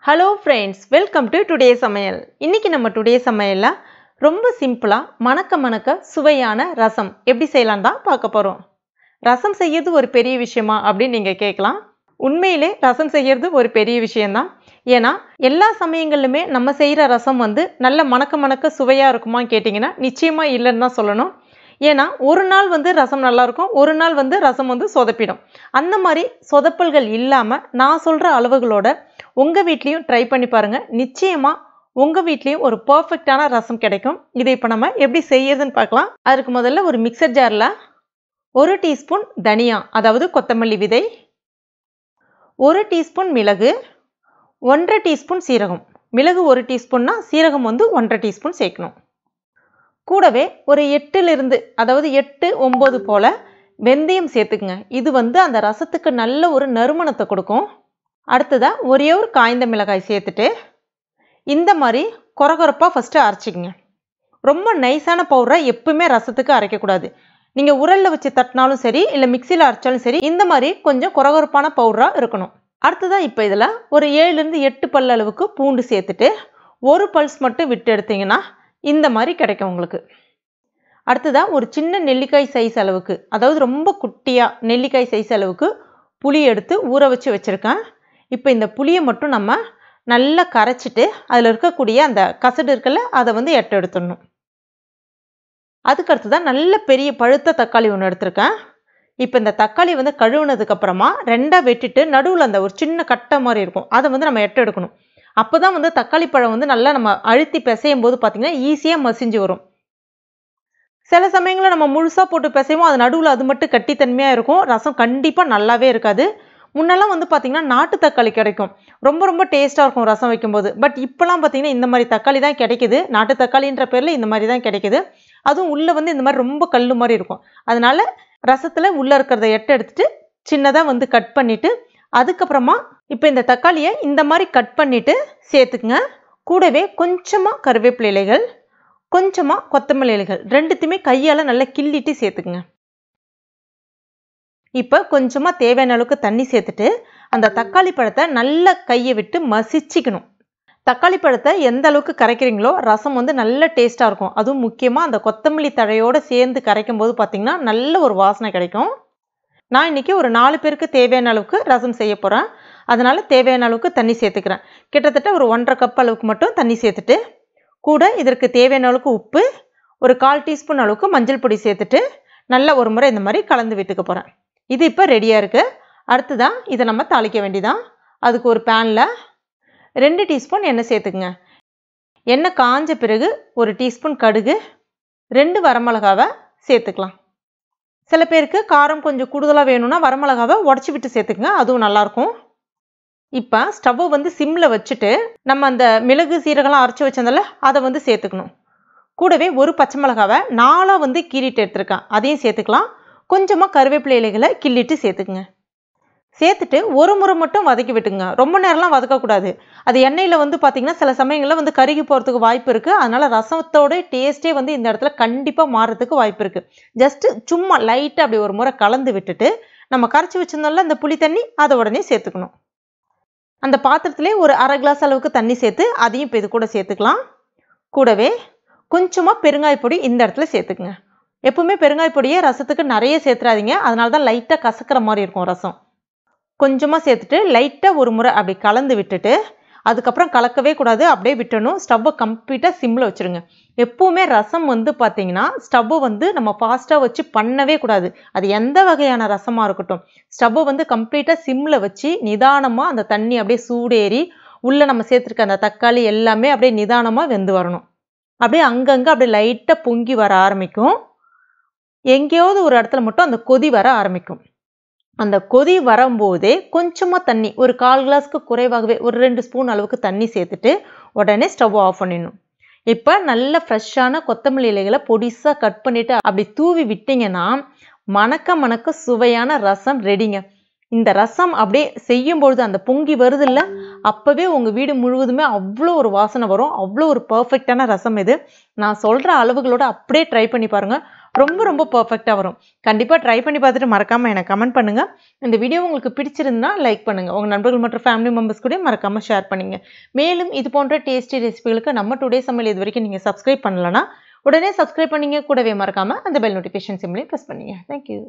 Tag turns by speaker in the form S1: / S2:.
S1: Hello friends, welcome to today's Samayal. இன்னைக்கு நம்ம today's Samayalல ரொம்ப சிம்பிளா மணக்க சுவையான ரசம் எப்படி செய்யலாம் தான் பார்க்க போறோம். ரசம் செய்யிறது ஒரு பெரிய விஷயமா அப்படி நீங்க கேட்கலாம். உண்மையிலே ரசம் செய்யிறது ஒரு பெரிய விஷயம் தான். ஏனா எல்லா சமயங்களிலுமே நம்ம செய்யற ரசம் நல்ல மணக்க சுவையா இருக்குமா கேட்டிங்கனா நிச்சயமா இல்லன்னு தான் சொல்லணும். ஏனா ஒரு நாள் ரசம் நல்லா இருக்கும், ஒரு நாள் ரசம் சொதப்பிடும். அந்த மாதிரி சொதப்பல்கள் இல்லாம நான் சொல்ற அளவுகளோட உங்க வீட்லயும் ட்ரை பண்ணி பாருங்க. நிச்சயமா உங்க வீட்லயும் ஒரு பெர்ஃபெக்ட்டான ரசம் கிடைக்கும். இதை இப்ப நம்ம எப்படி செய்யறதுன்னு பார்க்கலாம். அதுக்கு முதல்ல ஒரு மிக்ஸர் ஜார்ல 1 டீஸ்பூன் தனியா அதாவது கொத்தமல்லி விதை, 1 டீஸ்பூன் மிளகு, 1.5 டீஸ்பூன் சீரகம். மிளகு 1 டீஸ்பூன்னா சீரகம் 1.5 டீஸ்பூன் சேர்க்கணும். கூடவே ஒரு 8 இருந்து அதாவது 8 9 போல வெந்தயம் சேர்த்துக்குங்க. இது அந்த ரசத்துக்கு நல்ல ஒரு நறுமணத்தை கொடுக்கும். அடுத்ததா ஒரே ஒரு காய்ந்த மிளகாய் சேர்த்துட்டு இந்த மாதிரி கொரகொரப்பா ஃபர்ஸ்ட் அரைச்சிக்கங்க. ரொம்ப நைஸான பவுடரை எப்பவுமே ரசத்துக்கு அரைக்க கூடாது. நீங்க உரல்ல வச்சு தட்டினாலும் சரி இல்ல மிக்ஸில அரைச்சாலும் சரி இந்த மாதிரி கொஞ்சம் கொரகொரப்பான பவுடரா இருக்கணும். அடுத்ததா இப்போ இதுல ஒரு 7 இருந்து 8 பல் அளவுக்கு பூண்டு சேர்த்துட்டு ஒரு பல்ஸ் மட்டும் விட்டு எடுத்தீங்கன்னா இந்த மாதிரி கிடைக்கும் உங்களுக்கு. அடுத்ததா ஒரு சின்ன நெல்லிக்காய் சைஸ் அளவுக்கு அதாவது ரொம்ப குட்டியா நெல்லிக்காய் சைஸ் அளவுக்கு புளி எடுத்து ஊற வச்சு வச்சிருக்கேன். இப்போ இந்த புளியை மட்டும் நம்ம நல்லா கரைச்சிட்டு அதில் இருக்கக்கூடிய அந்த கசடு இருக்குல்ல அதை எடுத்துடணும். அதுக்கு அடுத்ததான் நல்ல பெரிய பழுத்த தக்காளி ஒன்று எடுத்திருக்கேன். இப்போ இந்த தக்காளி கழுவுனதுக்கு அப்புறமா ரெண்டா வெட்டிட்டு நடுவில் அந்த ஒரு சின்ன கட்டை மாதிரி இருக்கும் அதை நம்ம எடுக்கணும். அப்போதான் தக்காளி பழம் நல்லா நம்ம அழுத்தி பிசையும் போது பார்த்தீங்கன்னா ஈஸியாக மசிஞ்சு வரும். சில சமயங்களில் நம்ம முழுசாக போட்டு பிசைவோம், அது நடுவில் அது மட்டும் கட்டித்தன்மையாக இருக்கும், ரசம் கண்டிப்பாக நல்லாவே இருக்காது. முன்னெல்லாம் பார்த்தீங்கன்னா நாட்டு தக்காளி கிடைக்கும், ரொம்ப டேஸ்ட்டாக இருக்கும் ரசம் வைக்கும்போது. பட் இப்போலாம் பார்த்தீங்கன்னா இந்த மாதிரி தக்காளி தான் கிடைக்குது, நாட்டு தக்காளின்ற பேரில் இந்த மாதிரி தான் கிடைக்குது. அதுவும் உள்ளே இந்த மாதிரி ரொம்ப கல் மாதிரி இருக்கும். அதனால ரசத்தில் உள்ளே இருக்கிறத எடுத்துட்டு சின்னதாக கட் பண்ணிவிட்டு அதுக்கப்புறமா இப்போ இந்த தக்காளியை இந்த மாதிரி கட் பண்ணிவிட்டு சேர்த்துக்குங்க. கூடவே கொஞ்சமாக கருவேப்பிலை இலைகள், கொஞ்சமாக கொத்தமல்லி இலைகள் ரெண்டுத்தையுமே கையால் நல்லா கிள்ளிட்டு சேர்த்துக்குங்க. இப்போ கொஞ்சமாக தேவையான அளவுக்கு தண்ணி சேர்த்துட்டு அந்த தக்காளி பழத்தை நல்லா கையை விட்டு மசிச்சிக்கணும். தக்காளி பழத்தை எந்த அளவுக்கு கரைக்கிறீங்களோ ரசம் நல்ல டேஸ்ட்டாக இருக்கும். அதுவும் முக்கியமாக அந்த கொத்தமல்லி தழையோடு சேர்ந்து கரைக்கும் போது பார்த்தீங்கன்னா நல்ல ஒரு வாசனை கிடைக்கும். நான் இன்றைக்கி ஒரு 4 பேருக்கு தேவையான அளவுக்கு ரசம் செய்ய போகிறேன். அதனால் தேவையான அளவுக்கு தண்ணி சேர்த்துக்கிறேன். கிட்டத்தட்ட ஒரு 1.5 கப் அளவுக்கு மட்டும் தண்ணி சேர்த்துட்டு கூட இதற்கு தேவையான அளவுக்கு உப்பு, ஒரு 1/4 டீஸ்பூன் அளவுக்கு மஞ்சள் பொடி சேர்த்துட்டு நல்லா ஒரு முறை இந்த மாதிரி கலந்து விட்டுக்க போகிறேன். இது இப்போ ரெடியாக இருக்குது. அடுத்துதான் இதை நம்ம தாளிக்க வேண்டியதான். அதுக்கு ஒரு பேனில் 2 டீஸ்பூன் எண்ணெய் சேர்த்துக்குங்க. எண்ணெய் காஞ்ச பிறகு 1 டீஸ்பூன் கடுகு, 2 வரமிளகாவை சேர்த்துக்கலாம். சில பேருக்கு காரம் கொஞ்சம் கூடுதலாக வேணும்னா வரமிளகாவை உடச்சி விட்டு சேர்த்துக்குங்க, அதுவும் நல்லாயிருக்கும். இப்போ ஸ்டவ்வை சிம்மில் வச்சுட்டு நம்ம அந்த மிளகு சீரகம்லாம் அரைச்சி வச்சதில்ல அதை சேர்த்துக்கணும். கூடவே ஒரு பச்சை மிளகாவை 4 கீறிட்டு எடுத்துருக்கேன், அதையும் சேர்த்துக்கலாம். கொஞ்சமாக கருவேப்பிலை இலைகளை கிள்ளிட்டு சேர்த்துக்குங்க. சேர்த்துட்டு ஒரு முறை மட்டும் வதக்கி விட்டுங்க, ரொம்ப நேரம்லாம் வதக்கக்கூடாது. அது எண்ணெயில் பார்த்தீங்கன்னா சில சமயங்களில் கருகி போகிறதுக்கு வாய்ப்பு இருக்குது. அதனால் ரசத்தோட டேஸ்ட்டே இந்த இடத்துல கண்டிப்பாக மாறுறதுக்கு வாய்ப்பு இருக்குது. ஜஸ்ட்டு சும்மா லைட்டாக அப்படி ஒரு முறை கலந்து விட்டுட்டு நம்ம கரைச்சி வச்சிருந்தோம்ல அந்த புளி தண்ணி அதை உடனே சேர்த்துக்கணும். அந்த பாத்திரத்திலே ஒரு 1/2 கிளாஸ் அளவுக்கு தண்ணி சேர்த்து அதையும் இப்போ இது கூட சேர்த்துக்கலாம். கூடவே கொஞ்சமாக பெருங்காய பொடி இந்த இடத்துல சேர்த்துக்குங்க. எப்பவுமே பெருங்காய பொடியை ரசத்துக்கு நிறைய சேர்த்துறாதீங்க, அதனால தான் லைட்டாக கசக்கிற மாதிரி இருக்கும் ரசம். கொஞ்சமாக சேர்த்துட்டு லைட்டாக ஒரு முறை அப்படி கலந்து விட்டுட்டு அதுக்கப்புறம் கலக்கவே கூடாது, அப்படியே விட்டணும். ஸ்டவ்வை கம்ப்ளீட்டாக சிம்மில் வச்சுருங்க. எப்போவுமே ரசம் பார்த்தீங்கன்னா ஸ்டவ்வை நம்ம ஃபாஸ்ட்டாக வச்சு பண்ணவே கூடாது. அது எந்த வகையான ரசமாக இருக்கட்டும் ஸ்டவ்வை கம்ப்ளீட்டாக சிம்மில் வச்சு நிதானமாக அந்த தண்ணி அப்படியே சூடேறி உள்ளே நம்ம சேர்த்துருக்க அந்த தக்காளி எல்லாமே அப்படியே நிதானமாக வெந்து வரணும். அப்படியே அங்கங்கே அப்படியே லைட்டாக பொங்கி வர ஆரம்பிக்கும். எங்கேயாவது ஒரு இடத்துல மட்டும் அந்த கொதி வர ஆரம்பிக்கும். அந்த கொதி வரும்போதே கொஞ்சமாக தண்ணி ஒரு 1/4 கிளாஸ்க்கு குறைவாகவே ஒரு 2 ஸ்பூன் அளவுக்கு தண்ணி சேர்த்துட்டு உடனே ஸ்டவ் ஆஃப் பண்ணிடணும். இப்போ நல்ல ஃப்ரெஷ்ஷான கொத்தமல்லி இலைகளை பொடிசாக கட் பண்ணிவிட்டு அப்படி தூவி விட்டிங்கன்னா மணக்க சுவையான ரசம் ரெடிங்க. இந்த ரசம் அப்படியே செய்யும்பொழுது அந்த பொங்கி வருதில்ல, அப்பவே உங்க வீடு முழுவதுமே அவ்வளோ ஒரு வாசனை வரும். அவ்வளோ ஒரு பெர்ஃபெக்ட்டான ரசம் இது. நான் சொல்ற அளவுகளோட அப்படியே ட்ரை பண்ணி பாருங்க. ரொம்ப ரொம்ப பெர்ஃபெக்ட்டா வரும். கண்டிப்பா ட்ரை பண்ணி பார்த்துட்டு மறக்காம எனக்கு கமெண்ட் பண்ணுங்க. இந்த வீடியோ உங்களுக்கு பிடிச்சிருந்தா லைக் பண்ணுங்க. உங்க நண்பர்கள் மற்றும் ஃபேமிலி மெம்பர்ஸ் கூட மறக்காம ஷேர் பண்ணுங்க. மேலும் இது போன்ற டேஸ்டி ரெசிபிகளுக்கு நம்ம டுடே சமையல் இதுவரைக்கும் நீங்க சப்ஸ்கிரைப் பண்ணலனா உடனே சப்ஸ்கிரைப் பண்ணீங்க. கூடவே மறக்காம அந்த பெல் நோட்டிஃபிகேஷன் சிம்லையும் பிரஸ் பண்ணுங்க. Thank you.